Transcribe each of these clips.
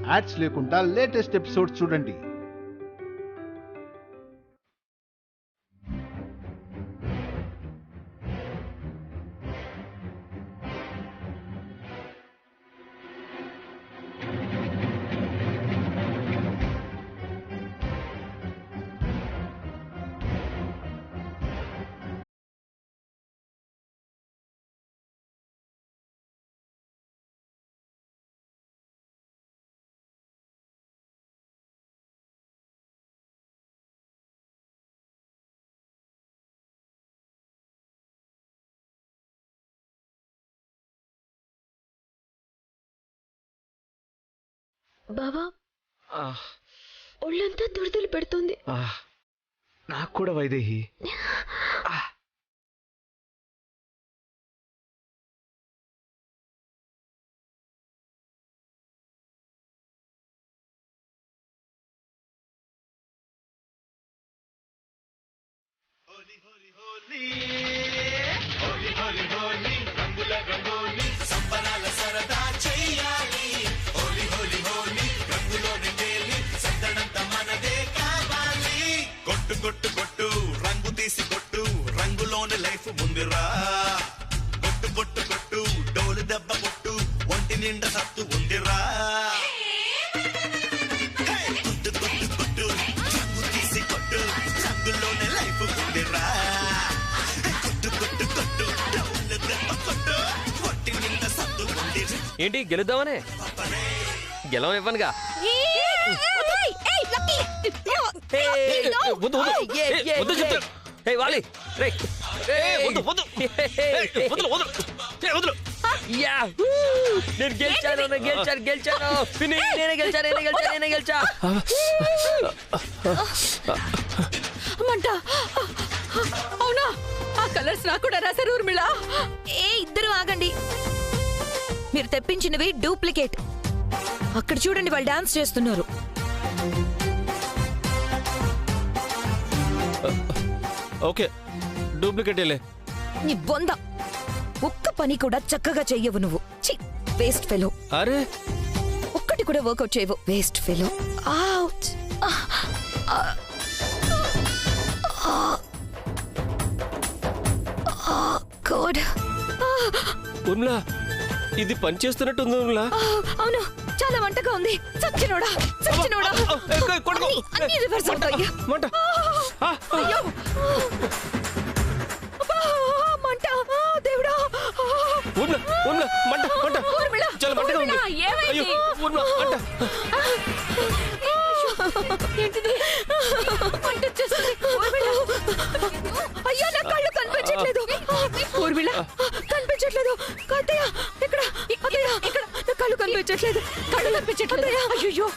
Ads లేకుండా latest episode చూడండి. బావా, ఒళ్ళంతా దురదలు పెడుతుంది. నాకు కూడా వైదేహి. కొట్టు కొట్టు రంగు తీసి కొట్టు, రంగులోని లైఫ్ ముందురా. కొట్టు కొట్టు కొట్టు డోలు దెబ్బ కొట్టు, ఒంటి నిండా సత్తు ఉందిరా. కొట్టు కొట్టు కొట్టు రంగు తీసి కొట్టు, రంగులోని లైఫ్ ముందురా. కొట్టు కొట్టు కొట్టు డోలు దెబ్బ కొట్టు, ఒంటి నిండా సత్తు ఉందిరా. ఏంటి గెలుద్దామనే? గెలవనివ్వనుగా. నేను గెలిచాను, నేనే గెలిచా. మంట, అవునా? ఆ కలర్స్ నాకు కూడా రాశారు ఊర్మిళ. ఇద్దరు ఆగండి. మీరు తెప్పించినవి డూప్లికేట్. అక్కడ చూడండి, వాళ్ళు డాన్స్ చేస్తున్నారు. Okay, duplicate. నీ బొంద ఒక్క పని కూడా చక్కగా చెయ్యవు నువ్వు. Waste fellow. అరే, ఒక్కటి కూడా వర్కౌట్ చేయవు. Waste fellow. Out. God. Urmila, ఇది పని చేస్తున్నట్టుంది. ఉర్మిళ, అవును, చాలా వంటగా ఉంది. చచ్చినోడా. అన్ని రివర్స్ అవుతాయి. అయ్యో, మంట. దేవుడా. చాలా మంటగా ఉంది. ఏంటిది? మంట వచ్చేస్తుంది. అయ్యో, నా కళ్ళు కనిపించట్లేదు. ఊర్మిళ, కనిపించట్లేదు. అత్తయ్య, ఇక్కడ. అత్తయ్య, ఇక్కడ. నా కళ్ళు కనిపించట్లేదు. అయ్యో.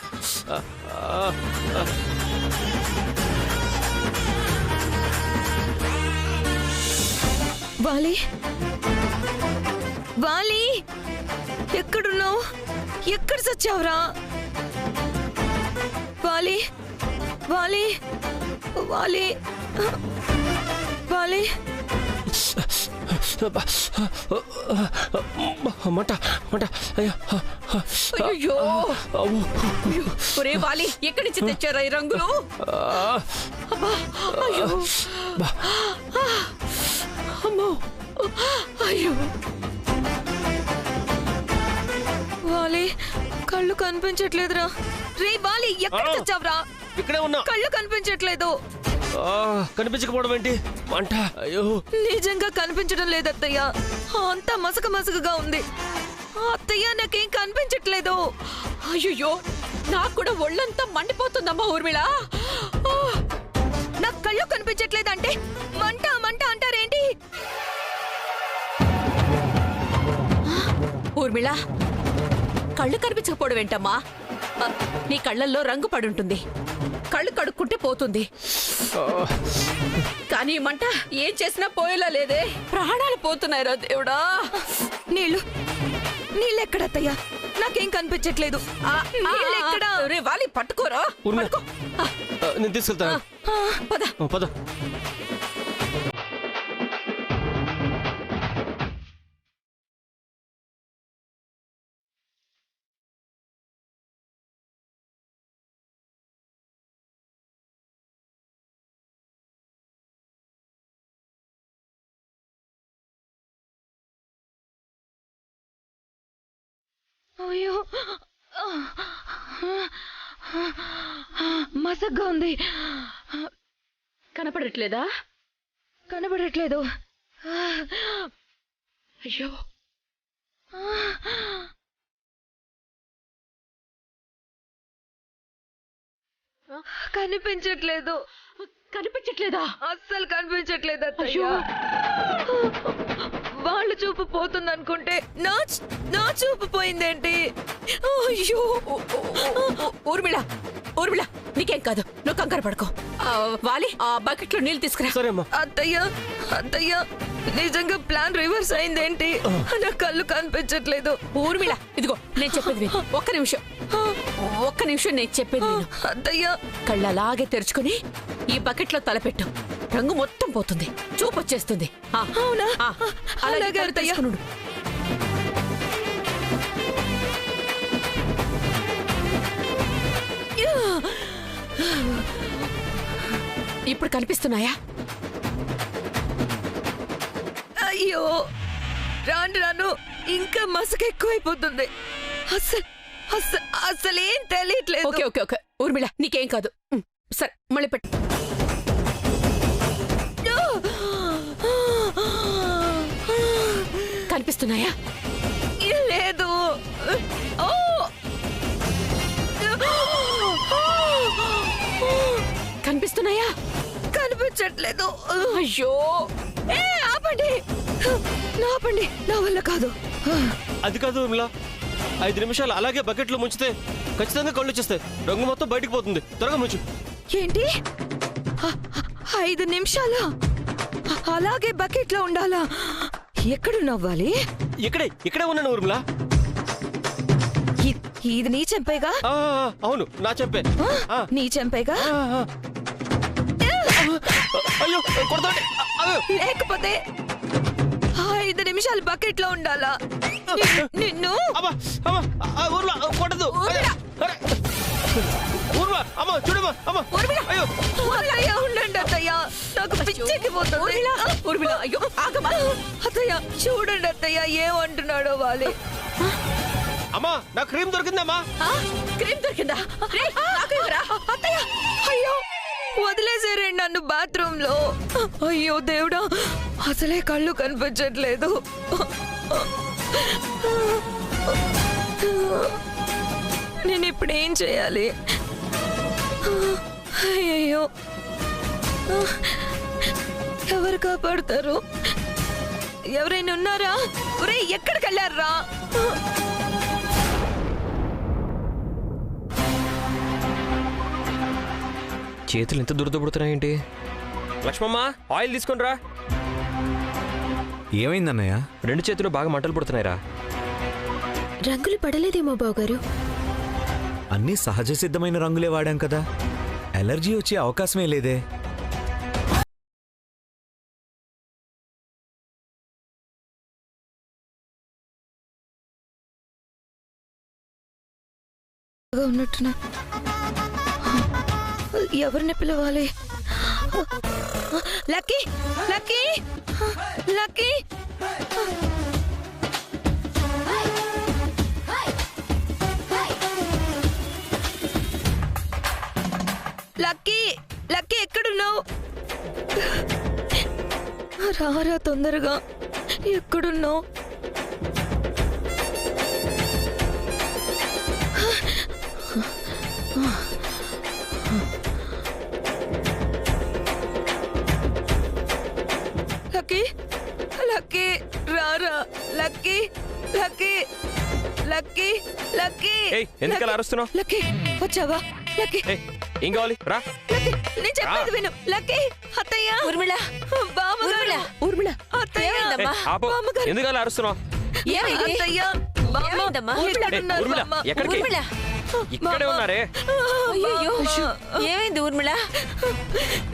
వాలి, ఎక్కడున్నావు? ఎక్కడ చచ్చావురా? వాలి. అయ్యో, ఒరే వాలి, ఎక్కడి నుంచి తెచ్చారా ఈ రంగులు? అయ్యో, అమ్మో, అయ్యో. వాలి, కళ్ళు కనిపించట్లేదురా. రే వాలి, ఎక్కడ చచ్చావురా? ఇక్కడే ఉన్నా. కళ్ళు కనిపించట్లేదు. కనిపించకపోవడం ఏంటి? మంట. అయ్యో, నిజంగా కనిపించడం లేదత్తయ్య. అంతా మసకగా ఉంది. అత్తయ్య, నాకేం కనిపించట్లేదు. అయ్యో, నాకు కూడా ఒళ్ళంతా మండిపోతుందమ్మా ఊర్మిళ. నాకు కళ్ళు కనిపించట్లేదంటే మంట అంటారేంటి? ఊర్మిళ, కళ్ళు కనిపించకపోవడం ఏంటమ్మా? నీ కళ్ళల్లో రంగు పడుంటుంది. కళ్ళు కడుక్కుంటే పోతుంది. కానీ మంట ఏం చేసినా పోయేలా లేదే. ప్రాణాలు పోతున్నాయిరా దేవుడా. నీళ్ళెక్కడత్తయ్యా? నాకేం కనిపించట్లేదు. వాలి, పట్టుకోరా. నేను తీసుకెళ్తాను. పద. అయ్యో మసగ్గా ఉంది. కనపడట్లేదా? కనబడట్లేదు. అయ్యో కనిపించట్లేదు. కనిపించట్లేదా? అస్సలు కనిపించట్లేదు అత్తయ్య. అయ్యో. వాళ్ళు చూపు పోతుంది అనుకుంటే నా చూపు పోయిందేంటి? అయ్యో ఊర్మిళ ఊర్మిళ నీకేం కాదు, నువ్వు కంగారు పడుకో. వాలి ఆ బకెట్ లో నీళ్ళు తీసుకురా. సరే అమ్మా. అత్తయ్య నిజంగా ప్లాన్ రివర్స్ అయిందేంటి? నా కళ్ళు కనిపించట్లేదు. ఊర్మిళ ఇదిగో నేను చెప్పేది విను. ఒక్క నిమిషం నేను చెప్పేది విను. అత్తయ్య కళ్ళు అలాగే తెరుచుకుని ఈ బకెట్ లో తలపెట్టు. రంగు మొత్తం పోతుంది, చూపు వచ్చేస్తుంది. అవునా? అలాగే అలాగే కళ్ళు అత్తయ్య. తెరుచుకునుండు. ఇప్పుడు కనిపిస్తున్నాయా? అయ్యో రాను ఇంకా మసక ఎక్కువైపోతుంది. అసలేం తెలియట్లేదు. ఓకే ఊర్మిళ నీకేం కాదు. సరే మళ్ళీ పెట్టు. కనిపిస్తున్నాయా? లేదు. ఓ కనిపిస్తున్నాయా? కనిపించట్లేదు. అయ్యో ఆపండి, నా వల్ల కాదు. అది కాదు ఊర్మిళ, 5 నిమిషాలు అలాగే బకెట్లో ముంచితే ఖచ్చితంగా కళ్ళు వచ్చేస్తాయి. రంగు మొత్తం బయటికి పోతుంది. త్వరగా ముంచు. ఏంటి 5 నిమిషాలా? అలాగే బకెట్ లో ఉండాలా? ఎక్కడున్నవ్వాలి? ఇక్కడే ఉన్నాను ఊర్మిళ. ఇది నీ చెంపేగా? అవును నా చెప్పే. నీ చెంపేగా? అయ్యో కొడతాండి. లేకపోతే 5 నిమిషాలు బకెట్ లో ఉండాలా? నిన్ను ఊర్మిళ కొట్టదు. ఊర్మిళ అమ్మ చూడమ్మా. అమ్మ అయ్యో అత్తయ్య ఉండండి అత్తయ్య, నాకు పిచ్చెక్కిపోతుంది. ఊర్మిళ అయ్యో ఆగమా. అత్తయ్య చూడండి అత్తయ్య ఏమంటున్నాడో వాలి. అమ్మా నా క్రీమ్ దొరికిందమ్మా. క్రీమ్ దొరికిందా? నాకు ఇవ్వరా? అత్తయ్య అయ్యో వదిలేసారండి నన్ను బాత్రూమ్ లో. అయ్యో దేవుడా, అసలే కళ్ళు కనిపించట్లేదు. నేను ఇప్పుడు ఏం చేయాలి? అయ్యో ఎవరు కాపాడుతారు? ఎవరైనా ఉన్నారా? ఒరే ఎక్కడికి వెళ్ళారా? చేతులు ఎంత దురదపుడుతున్నాయేంటి? లక్ష్మమ్మ ఆయిల్ తీసుకొని రా. ఏమైందన్నయ్య? 2 చేతులు బాగా మంటలు పుడుతున్నాయిరా. రంగులు పడలేదేమో బావగారు. అన్నీ సహజ సిద్ధమైన రంగులే వాడాం కదా, ఎలర్జీ వచ్చే అవకాశమే లేదే. ఉన్నట్టున్నా. ఎవరిని పిలవాలి? Lucky lucky lucky lucky lucky ఎక్కడున్నావు? రారా తొందరగా, ఎక్కడున్నావు? లక్కీ లక్కీ రారా. లక్కీ లక్కీ లక్కీ లక్కీ ఏయ్, ఎందుకు అలా అరుస్తున్నావ్? లక్కీ వచ్చావా? లక్కీ ఏం కావాలి రా. లక్కీ నేను చెప్పేది విను. లక్కీ అత్తయ్య ఊర్మిళ బామ్మగారు. ఊర్మిళ అత్తయ్య ఏమైందమ్మా? ఆపు. బామ్మగారు. ఎందుకు అలా అరుస్తున్నావు? ఏమైంది? అత్తయ్య బామ్మ ఏమైందమ్మా? ఎక్కడున్నారు ఊర్మిళ బామ్మ? ఎక్కడికి? ఊర్మిళ ఇక్కడే ఉన్నారే. అయ్యో ఏమైంది ఊర్మిళ?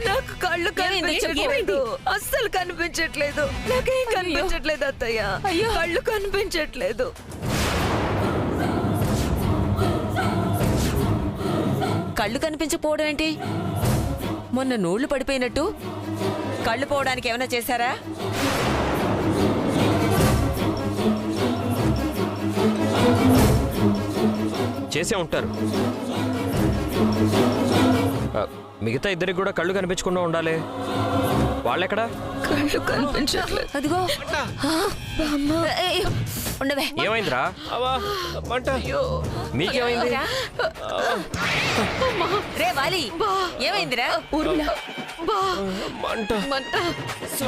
నాకు కళ్ళు కనిపించట్లేదు. అస్సలు కనిపించట్లేదు. నాకేం కనిపించట్లేదు అత్తయ్య. అయ్యో. కళ్ళు కనిపించట్లేదు. కళ్ళు కనిపించకపోవడం ఏంటి? మొన్న నోళ్లు పడిపోయినట్టు కళ్ళు పోవడానికి ఏమైనా చేశారా? చేసే ఉంటారు. మిగతా ఇద్దరికి కూడా కళ్ళు కనిపించకుండా ఉండాలి. వాళ్ళెక్కడా? కళ్ళు కనిపించట్లేదు. అదిగో ఉండవే. ఏమైందిరా? మీకేమైంది? రే వాలి, ఏమైందిరా? ఊర్మిళ మంట. మంట.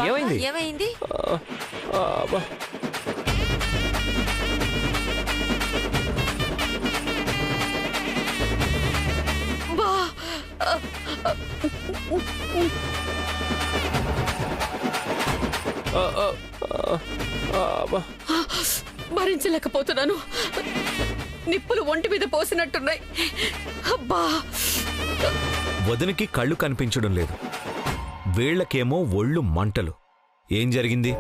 ఏమైంది? ఏమైంది? భరించలేకపోతున్నాను. నిప్పులు ఒంటి మీద పోసినట్టున్నాయి. అబ్బా! వదినికి కళ్ళు కనిపించడం లేదు, వీళ్లకేమో ఒళ్ళు మంటలు. ఏం జరిగింది?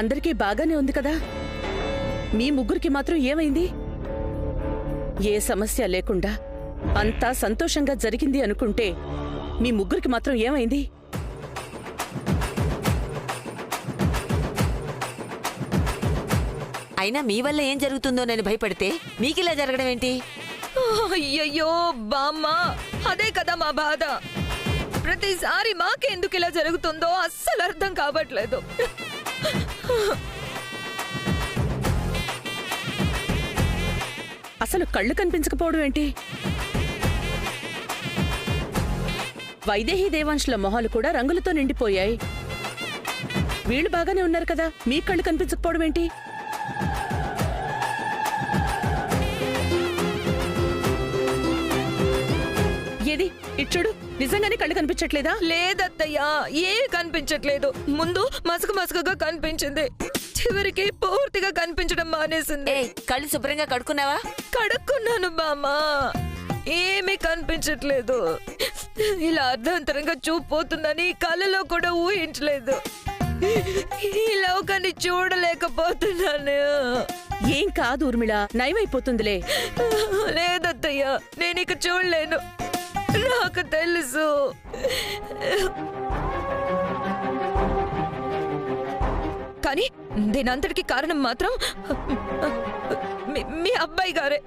అందరికీ బాగానే ఉంది కదా, మీ ముగ్గురికి మాత్రం ఏమైంది? ఏ సమస్య లేకుండా అంతా సంతోషంగా జరిగింది అనుకుంటే మీ ముగ్గురికి మాత్రం ఏమైంది? అయినా మీ వల్ల ఏం జరుగుతుందో నేను భయపడితే మీకిలా జరగడం ఏంటి? అయ్యయ్యో బామ్మ, అదే కదా మా బాధ. ప్రతిసారి మాకెందుకు ఇలా జరుగుతుందో అస్సలు అర్థం కావట్లేదు. అసలు కళ్ళు కనిపించకపోవడం ఏంటి? వైదేహి దేవాంశుల మొహాలు కూడా రంగులతో నిండిపోయాయి. వీళ్ళు బాగానే ఉన్నారు కదా, మీ కళ్ళు కనిపించకపోవడం ఏంటి? ఏది ఇచ్చుడు, నిజంగానే కళ్ళు కనిపించట్లేదా? లేదత్తయ్యా, ఏ కనిపించట్లేదు. ముందు మసక మసకగా కనిపించింది, చివరికి పూర్తిగా కనిపించడం మానేసింది. కళ్ళు శుభ్రంగా కడుక్కున్నావా? కడుక్కున్నాను బామ్మా, ఏమీ కనిపించట్లేదు. ఇలా అర్ధంతరంగా చూపోతుందని కళ్ళలో కూడా ఊహించలేదు. ఈ లోకాన్ని చూడలేకపోతున్నాను. ఏం కాదు ఊర్మిళ, నయమైపోతుందిలే. లేదత్తయ్యా, నేను ఇక చూడలేను, నాకు తెలుసు. కానీ దీనంతటికి కారణం మాత్రం మీ అబ్బాయి గారే.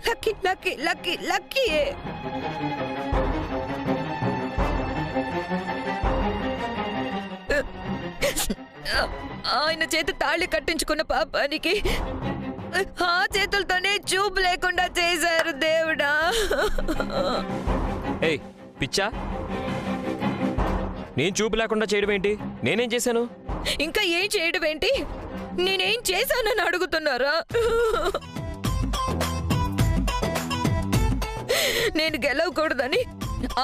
లక్కీ లక్కీ లక్కీ లక్కీయే. ఆయన చేతి తాళి కట్టించుకున్న పాపానికి ఆ చేతులతోనే చూపు లేకుండా చేశారు దేవుడా. ఏయ్ పిచ్చా, నేను చూపు లేకుండా చేయడం ఏంటి? నేనేం చేశాను? ఇంకా ఏం చేయడం ఏంటి? నేనేం చేశానని అడుగుతున్నారా? నేను గెలవకూడదని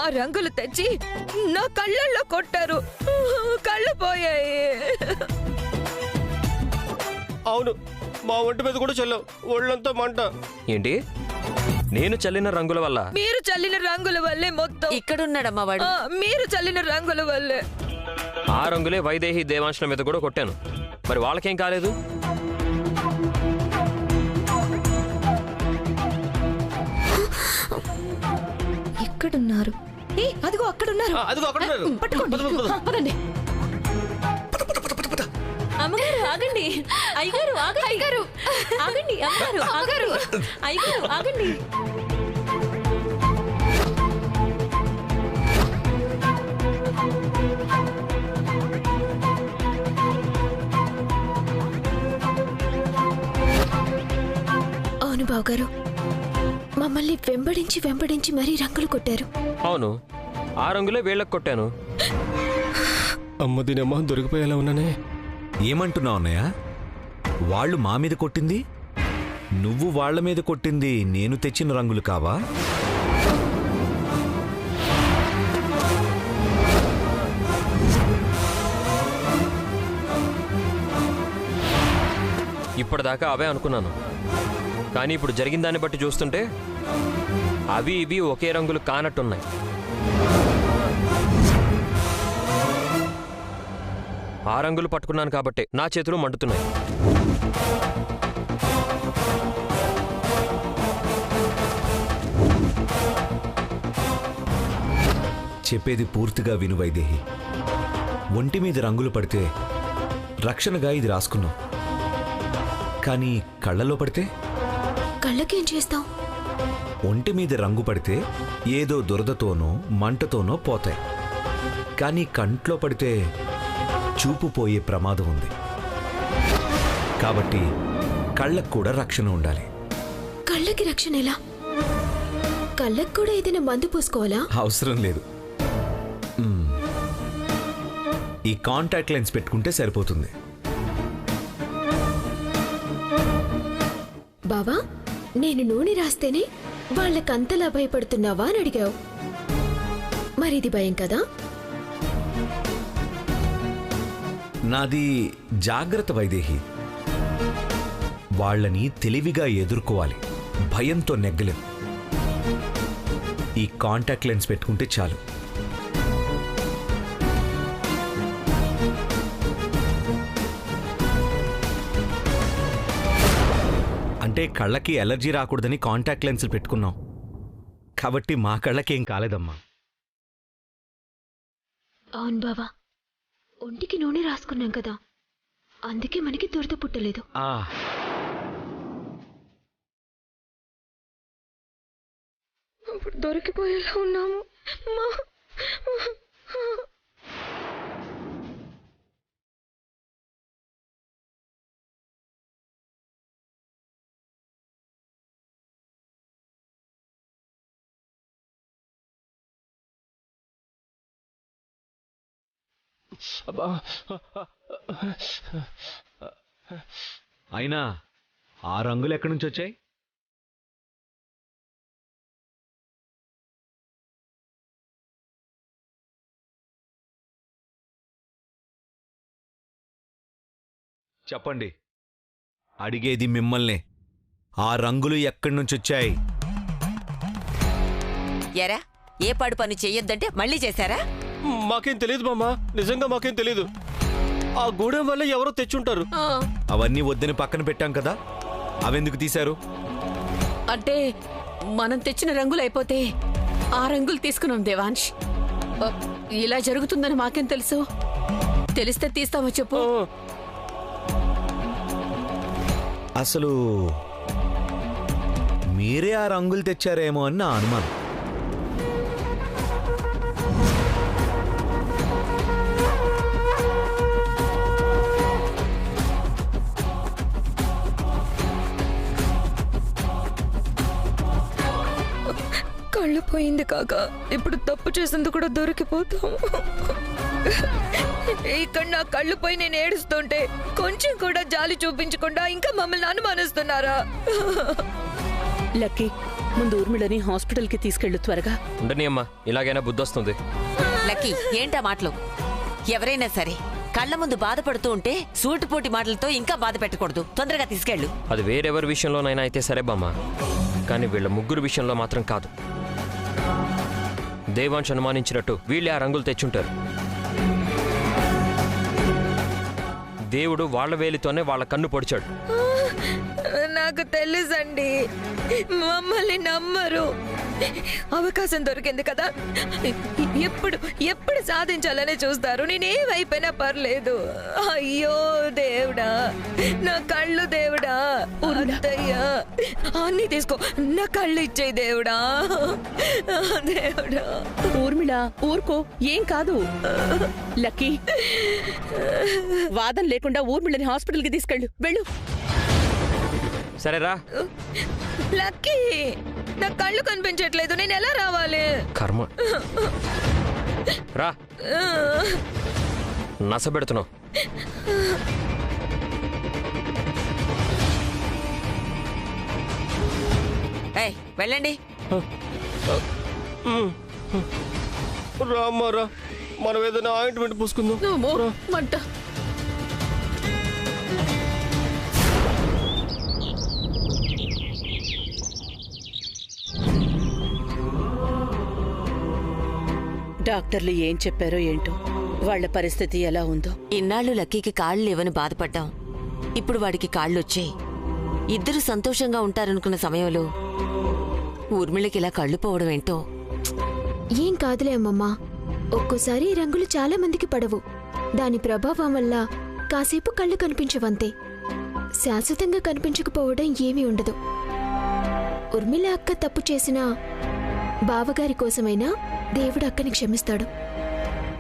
ఆ రంగులు తెచ్చి నా కళ్ళల్లో కొట్టారు, కళ్ళు పోయాయి. అవును, మా ఒంటి మీద కూడా చల్లావు, ఒళ్ళంతా మంట. ఏంటి? నేను చల్లిన రంగుల వల్ల? మీరు చల్లిన రంగుల వల్లే మొత్తం. ఇక్కడున్నాడమ్మా వాడు. మీరు చల్లిన రంగుల వల్లే. ఆ రంగులే వైదేహి దేవాంశుల మీద కూడా కొట్టాను, మరి వాళ్ళకేం కాలేదు? ఎక్కడున్నారు? అదిగో అక్కడున్నారు. అదిగో అక్కడున్నారు. పదండి. అమ్మగారు ఆగండి, అయ్యగారు ఆగండి, అయ్యగారు ఆగండి, అమ్మగారు ఆగారు, అయ్యగారు ఆగండి. అవును బావగారు, మమ్మల్ని వెంబడించి మరీ రంగులు కొట్టారు. అవును, ఆ రంగులే వీళ్ళకి కొట్టాను. అమ్మ దీనమ్మ, దొరికిపోయేలా ఉన్నానే. ఏమంటున్నావు అన్నయ్య? వాళ్ళు మా మీద కొట్టింది, నువ్వు వాళ్ల మీద కొట్టింది నేను తెచ్చిన రంగులు కావా? ఇప్పటిదాకా అవే అనుకున్నాను, కానీ ఇప్పుడు జరిగిన దాన్ని బట్టి చూస్తుంటే అవి ఇవి ఒకే రంగులు కానట్టున్నాయి. ఆ రంగులు పట్టుకున్నాను కాబట్టే నా చేతులు మండుతున్నాయి. చెప్పేది పూర్తిగా విను వైదేహి. ఒంటి మీద రంగులు పడితే రక్షణగా ఇది రాసుకున్నాం. కానీ కళ్ళలో పడితే కళ్ళకేం చేస్తాం? ఒంటి మీద రంగు పడితే ఏదో దురదతోనో మంటతోనో పోతాయి. కానీ కంట్లో పడితే చూపు పోయే ప్రమాదం ఉంది. కాబట్టి కళ్ళకు కూడా రక్షణ ఉండాలి. కళ్ళకి రక్షణ ఎలా? కళ్ళకు కూడా ఏదైనా మందు పూసుకోవాలా? అవసరం లేదు. ఈ కాంటాక్ట్ లెన్స్ పెట్టుకుంటే సరిపోతుంది. బావా, నేను నూనె రాస్తేనే వాళ్ళకంతలా భయపడుతున్నావా అని అడిగావు. మరిది భయం కదా? నాది జాగ్రత్త వైదేహి. వాళ్ళని తెలివిగా ఎదుర్కోవాలి, భయంతో నెగ్గలేం. ఈ కాంటాక్ట్ లెన్స్ పెట్టుకుంటే చాలు. అంటే కళ్ళకి ఎలర్జీ రాకూడదని కాంటాక్ట్ లెన్సులు పెట్టుకున్నాం. కాబట్టి మా కళ్ళకేం కాలేదమ్మా. అవును బావా, ఒంటికి నూనె రాసుకున్నాం కదా, అందుకే మనకి దురద పుట్టలేదు. ఇప్పుడు దొరికిపోయేలా ఉన్నాము. అయినా ఆ రంగులు ఎక్కడి నుంచి వచ్చాయి? చెప్పండి. అడిగేది మిమ్మల్నే. ఆ రంగులు ఎక్కడి నుంచి వచ్చాయి? ఎరా, ఏ పాడు పని చెయ్యొద్దంటే మళ్ళీ చేశారా? మాకేం తెలియదు మామా, నిజంగా మాకేం తెలీదు. ఆ గూడెం వల్ల ఎవరో తెచ్చుంటారు. అవన్నీ వద్దని పక్కన పెట్టాం కదా, అవెందుకు తీశారు? అంటే మనం తెచ్చిన రంగులు అయిపోతే ఆ రంగులు తీసుకున్నాం దేవాంశ్. ఇలా జరుగుతుందని మాకేం తెలుసు? తెలిస్తే తీస్తామో చెప్పు. అసలు మీరే ఆ రంగులు తెచ్చారేమో అని నా అనుమానం. కళ్ళు పోయింది కాక, ఇప్పుడు తప్పు చేసింది కూడా దొరికిపోతాం. ఇక్కడ నా కళ్ళు పోయి నేను ఏడుస్తుంటే కొంచెం కూడా జాలి చూపించకుండా ఇంకా మమ్మల్ని అనుమానిస్తున్నారా? లక్కీ, ముందు ఊర్మిళని హాస్పిటల్కి తీసుకెళ్ళు త్వరగా. ఉండని అమ్మా, ఇలాగైనా బుద్ధి వస్తుంది. లక్కీ, ఏంటా మాటలు? ఎవరైనా సరే కళ్ళ ముందు బాధపడుతూ ఉంటే సూటిపోటి మాటలతో ఇంకా బాధ పెట్టకూడదు. తొందరగా తీసుకెళ్ళు. అది వేరెవరి విషయంలోనైనా అయితే సరే బామ్మ, కానీ వీళ్ళ ముగ్గురు విషయంలో మాత్రం కాదు. దేవాంశ్ అనుమానించినట్టు వీళ్ళే ఆ రంగులు తెచ్చుంటారు. దేవుడు వాళ్ళ వేలితోనే వాళ్ళ కన్ను పొడిచాడు. నాకు తెలుసండి, మమ్మల్ని నమ్మరు. అవకాశం దొరికింది కదా, ఎప్పుడు సాధించాలనే చూస్తారు. నేనేమైపోయినా పర్లేదు. అయ్యో దేవుడా, నా కళ్ళు దేవుడా, అత్తయ్యా అన్నీ తీసుకో, నా కళ్ళు ఇచ్చేయి దేవుడా, దేవుడా. ఊర్మిళ, ఊరుకో, ఏం కాదు. లక్కీ, వాదన లేకుండా ఊర్మిళని హాస్పిటల్కి తీసుకెళ్ళు. వెళ్ళు. సరేరా. లక్కీ, నా కళ్ళు కనిపించట్లేదు, నేను ఎలా రావాలి? కర్మ. రా, నసబెడుతున్నావు. వెళ్ళండి. రామ్మారా, మనం ఏదైనా ఆయింట్మెంట్ పూసుకుందాం. మంట. డాక్టర్లు ఏం చెప్పారో ఏంటో, వాళ్ల పరిస్థితి ఎలా ఉందో. ఇన్నాళ్ళు లక్కీకి కాళ్ళు లేవని బాధపడ్డాం. ఇప్పుడు వాడికి కాళ్ళొచ్చాయి. ఇద్దరు సంతోషంగా ఉంటారనుకున్న సమయంలో ఊర్మిళకి ఇలా కళ్ళు పోవడం ఏంటో. ఏం కాదులే అమ్మమ్మా, ఒక్కోసారి ఈ రంగులు చాలా మందికి పడవు. దాని ప్రభావం వల్ల కాసేపు కళ్ళు కనిపించవంతే. శాశ్వతంగా కనిపించకపోవడం ఏమీ ఉండదు. ఉర్మిళ అక్క తప్పు చేసినా బావగారి కోసమైనా దేవుడు అక్కని క్షమిస్తాడు.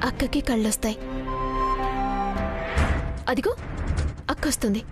అక్కకి కళ్ళొస్తాయి. అదిగో అక్కొస్తుంది.